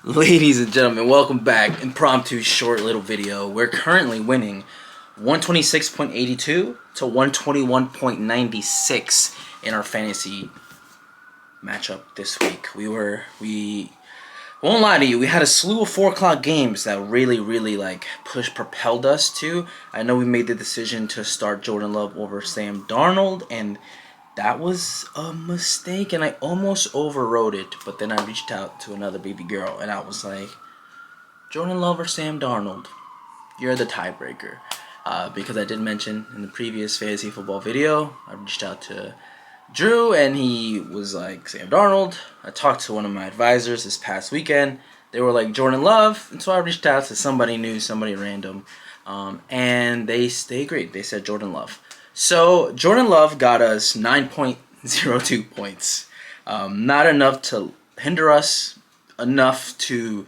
Ladies and gentlemen, welcome back. Impromptu short little video. We're currently winning 126.82 to 121.96 in our fantasy matchup this week. We won't lie to you, we had a slew of 4 o'clock games that really propelled us to. I know we made the decision to start Jordan Love over Sam Darnold, and that was a mistake, and I almost overrode it, but then I reached out to another baby girl, and I was like, Jordan Love or Sam Darnold? You're the tiebreaker. Because I did mention in the previous fantasy football video, I reached out to Drew, and he was like, Sam Darnold. I talked to one of my advisors this past weekend. They were like, Jordan Love, and so I reached out to somebody new, somebody random, and they agreed. They said Jordan Love. So Jordan Love got us 9.02 points. Not enough to hinder us, enough to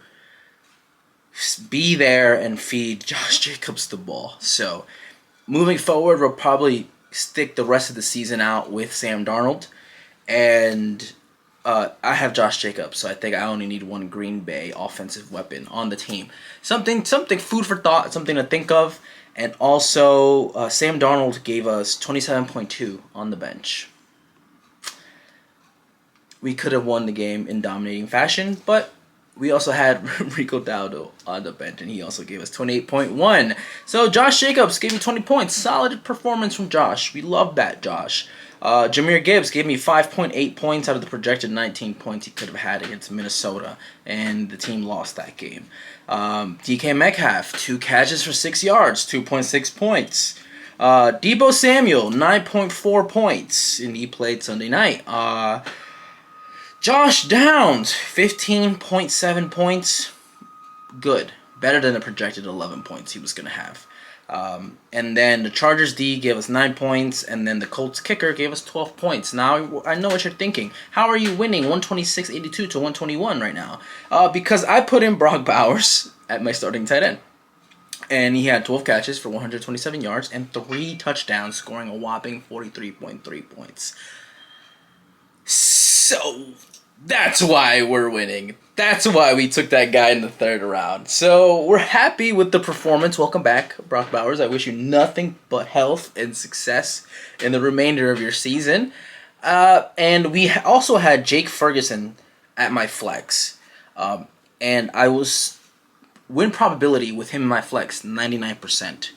be there and feed Josh Jacobs the ball. So moving forward, we'll probably stick the rest of the season out with Sam Darnold. And I have Josh Jacobs, so I think I only need one Green Bay offensive weapon on the team. Something food for thought, something to think of. And also, Sam Darnold gave us 27.2 on the bench. We could have won the game in dominating fashion, but we also had Rico Dowdle on the bench, and he also gave us 28.1. So Josh Jacobs gave me 20 points. Solid performance from Josh. We love that, Josh. Jahmyr Gibbs gave me 5.8 points out of the projected 19 points he could have had against Minnesota, and the team lost that game. DK Metcalf, 2 catches for 6 yards, 2.6 points. Deebo Samuel, 9.4 points, and he played Sunday night. Josh Downs, 15.7 points. Good. Better than the projected 11 points he was going to have. And then the Chargers D gave us 9 points, and then the Colts kicker gave us 12 points. Now, I know what you're thinking. How are you winning 126.82 to 121 right now? Because I put in Brock Bowers at my starting tight end. And he had 12 catches for 127 yards and 3 touchdowns, scoring a whopping 43.3 points. So that's why we're winning. That's why we took that guy in the 3rd round. So we're happy with the performance. Welcome back, Brock Bowers. I wish you nothing but health and success in the remainder of your season. And we also had Jake Ferguson at my flex. And I was win probability with him in my flex, 99%.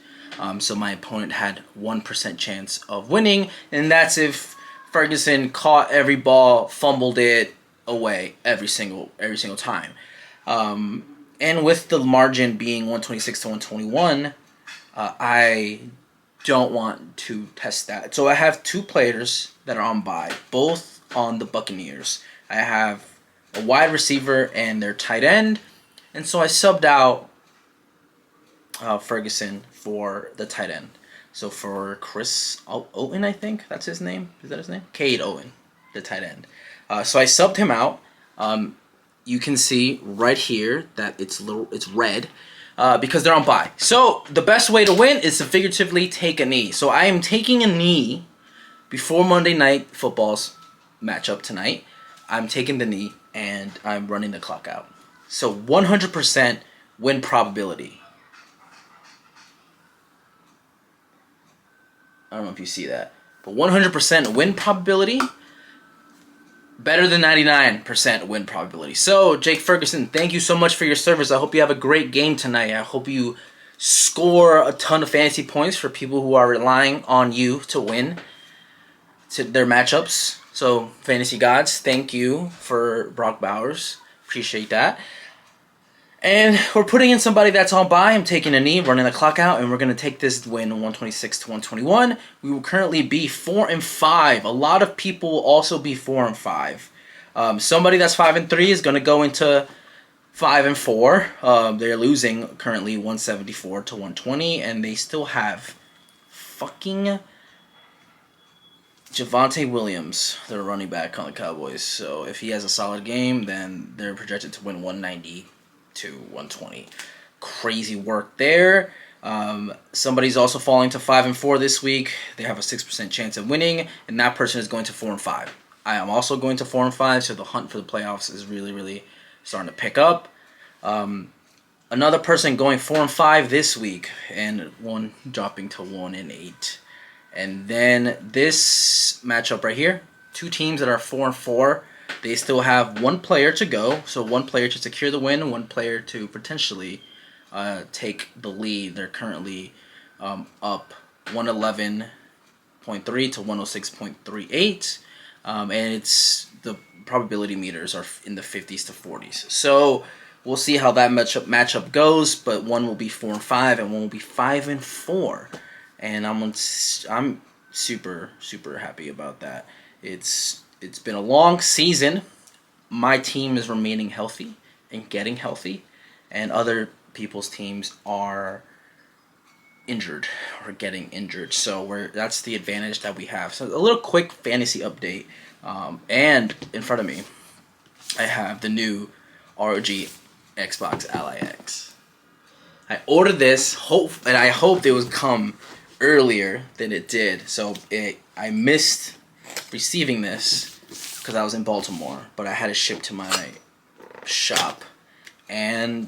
So my opponent had 1% chance of winning, and that's if Ferguson caught every ball, fumbled it away every single time. And with the margin being 126 to 121, I don't want to test that. So I have 2 players that are on bye, both on the Buccaneers. I have a wide receiver and their tight end, and so I subbed out Ferguson for the tight end. So for Chris Owen, I think that's his name. Is that his name? Cade Owen, the tight end. So I subbed him out. You can see right here that it's red because they're on bye. So the best way to win is to figuratively take a knee. So I am taking a knee before Monday Night Football's matchup tonight. I'm taking the knee and I'm running the clock out. So 100% win probability. I don't know if you see that. But 100% win probability, better than 99% win probability. So, Jake Ferguson, thank you so much for your service. I hope you have a great game tonight. I hope you score a ton of fantasy points for people who are relying on you to win to their matchups. So, fantasy gods, thank you for Brock Bowers. Appreciate that. And we're putting in somebody that's on bye. I'm taking a knee, running the clock out, and we're going to take this win 126 to 121. We will currently be 4-5. A lot of people will also be 4-5. Somebody that's 5-3 is going to go into 5-4. They're losing currently 174 to 120, and they still have fucking Javonte Williams, their running back on the Cowboys. So if he has a solid game, then they're projected to win 190 to 120. Crazy work there. Somebody's also falling to 5-4 this week. They have a 6% chance of winning, and that person is going to 4-5. I am also going to 4-5, so the hunt for the playoffs is really starting to pick up. Another person going 4-5 this week, and one dropping to 1-8. And then this matchup right here, two teams that are 4-4. They still have one player to go, so one player to secure the win, one player to potentially take the lead. They're currently up 111.3 to 106.38, and it's the probability meters are in the 50s to 40s. So we'll see how that matchup goes. But one will be 4-5, and one will be 5-4, and I'm super happy about that. It's been a long season. My team is remaining healthy and getting healthy, and other people's teams are injured or getting injured. So that's the advantage that we have. So a little quick fantasy update. And in front of me, I have the new ROG Xbox Ally X. I ordered this, and I hoped it would come earlier than it did. So I missed receiving this because I was in Baltimore, but I had it shipped to my shop, and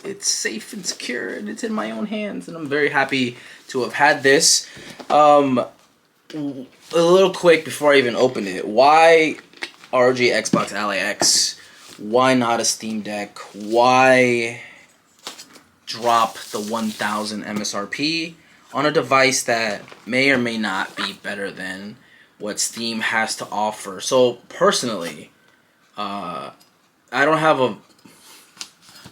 it's safe and secure, and it's in my own hands, and I'm very happy to have had this. A little quick before I even open it, why ROG Xbox Ally X? Why not a Steam Deck? Why drop the 1,000 MSRP on a device that may or may not be better than what Steam has to offer? So personally, I don't have a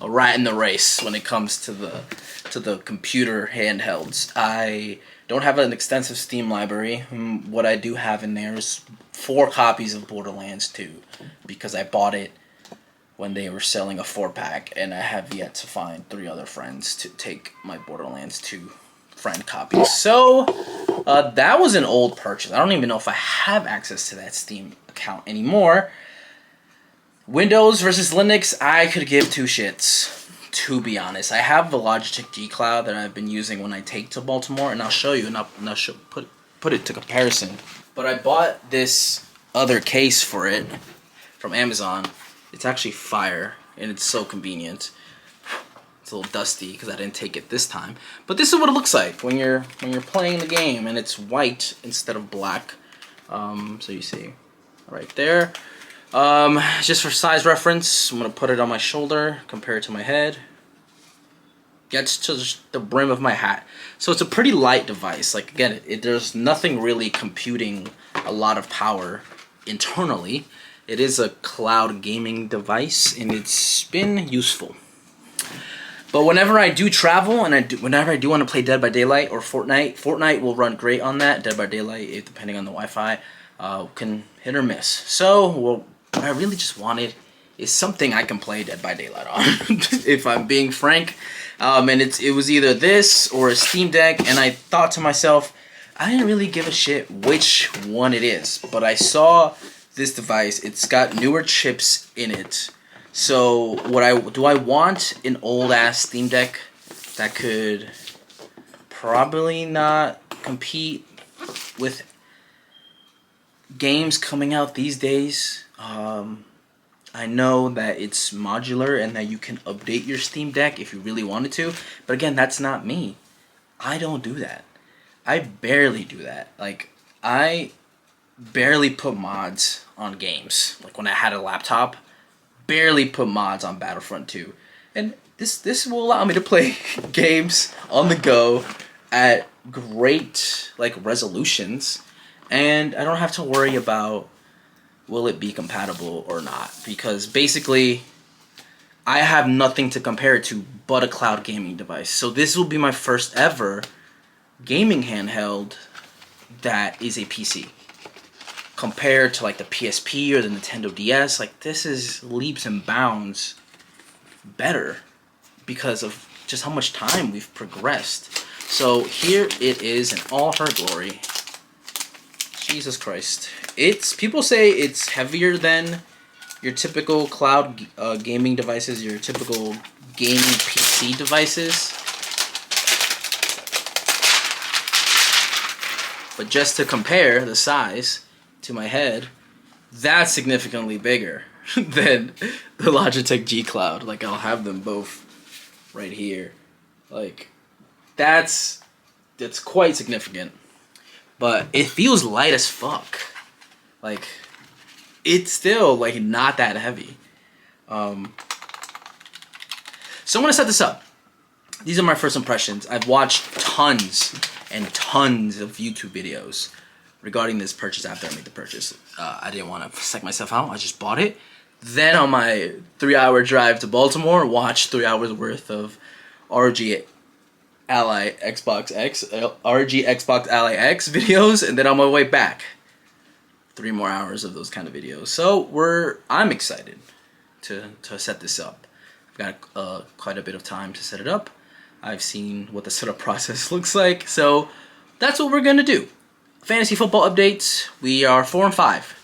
rat in the race when it comes to the computer handhelds. I don't have an extensive Steam library. What I do have in there is 4 copies of Borderlands 2 because I bought it when they were selling a 4-pack, and I have yet to find 3 other friends to take my Borderlands 2 friend copies. So that was an old purchase. I don't even know if I have access to that Steam account anymore. Windows versus Linux, I could give 2 shits, to be honest. I have the Logitech G Cloud that I've been using when I take to Baltimore, and I'll show you, and I'll put it to comparison. But I bought this other case for it from Amazon. It's actually fire, and it's so convenient. It's a little dusty because I didn't take it this time. But this is what it looks like when you're playing the game, and it's white instead of black. So you see right there. Just for size reference, I'm going to put it on my shoulder, compare it to my head. Gets to just the brim of my hat. So it's a pretty light device. Like, again, there's nothing really computing a lot of power internally. It is a cloud gaming device, and it's been useful. But whenever I do travel, and whenever I do want to play Dead by Daylight or Fortnite will run great on that. Dead by Daylight, depending on the Wi-Fi, can hit or miss. So, what I really just wanted is something I can play Dead by Daylight on, if I'm being frank. And it was either this or a Steam Deck, and I thought to myself, I didn't really give a shit which one it is. But I saw this device. It's got newer chips in it. So do I want an old ass Steam Deck that could probably not compete with games coming out these days? I know that it's modular and that you can update your Steam Deck if you really wanted to, but again, that's not me. I don't do that. I barely do that. Like, I barely put mods on games. Like, when I had a laptop, barely put mods on Battlefront 2. And this will allow me to play games on the go at great, like, resolutions, and I don't have to worry about will it be compatible or not, because basically I have nothing to compare it to but a cloud gaming device. So this will be my first ever gaming handheld that is a PC. Compared to like the PSP or the Nintendo DS, like this is leaps and bounds better because of just how much time we've progressed. So here it is in all her glory. Jesus Christ. People say it's heavier than your typical cloud gaming devices, your typical gaming PC devices. But just to compare the size to my head, that's significantly bigger. than the Logitech G Cloud. Like, I'll have them both right here. Like, that's quite significant. But it feels light as fuck. Like, it's still, like, not that heavy. So I'm gonna set this up. These are my first impressions. I've watched tons and tons of YouTube videos regarding this purchase after I made the purchase. I didn't want to psych myself out. I just bought it. Then on my 3-hour drive to Baltimore, watched 3 hours worth of RG Ally Xbox X, RG Xbox Ally X videos, and then on my way back, 3 more hours of those kind of videos. So I'm excited to set this up. I've got quite a bit of time to set it up. I've seen what the setup process looks like, so that's what we're gonna do. Fantasy football updates. We are 4-5.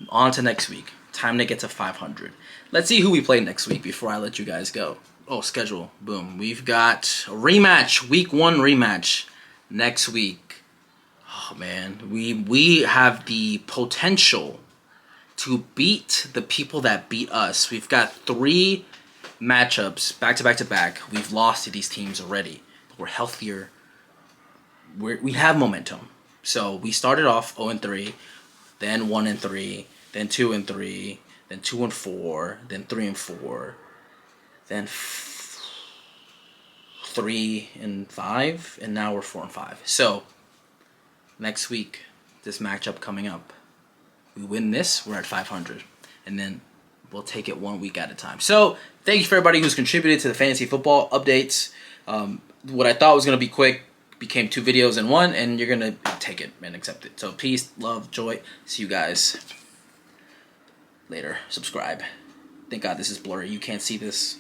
On to next week. Time to get to 500. Let's see who we play next week before I let you guys go. Oh, schedule. Boom. We've got a rematch. Week 1 rematch next week. Oh man, we have the potential to beat the people that beat us. We've got 3 matchups back to back to back. We've lost to these teams already. We're healthier. We have momentum. So we started off 0-3, then 1-3, then 2-3, then 2-4, then 3-4, then 3-5, and now we're 4-5. So next week, this matchup coming up, we win this, we're at 500, and then we'll take it 1 week at a time. So thank you for everybody who's contributed to the fantasy football updates. What I thought was going to be quick became 2 videos in 1, and you're going to take it and accept it. So peace, love, joy. See you guys later. Subscribe. Thank God this is blurry. You can't see this.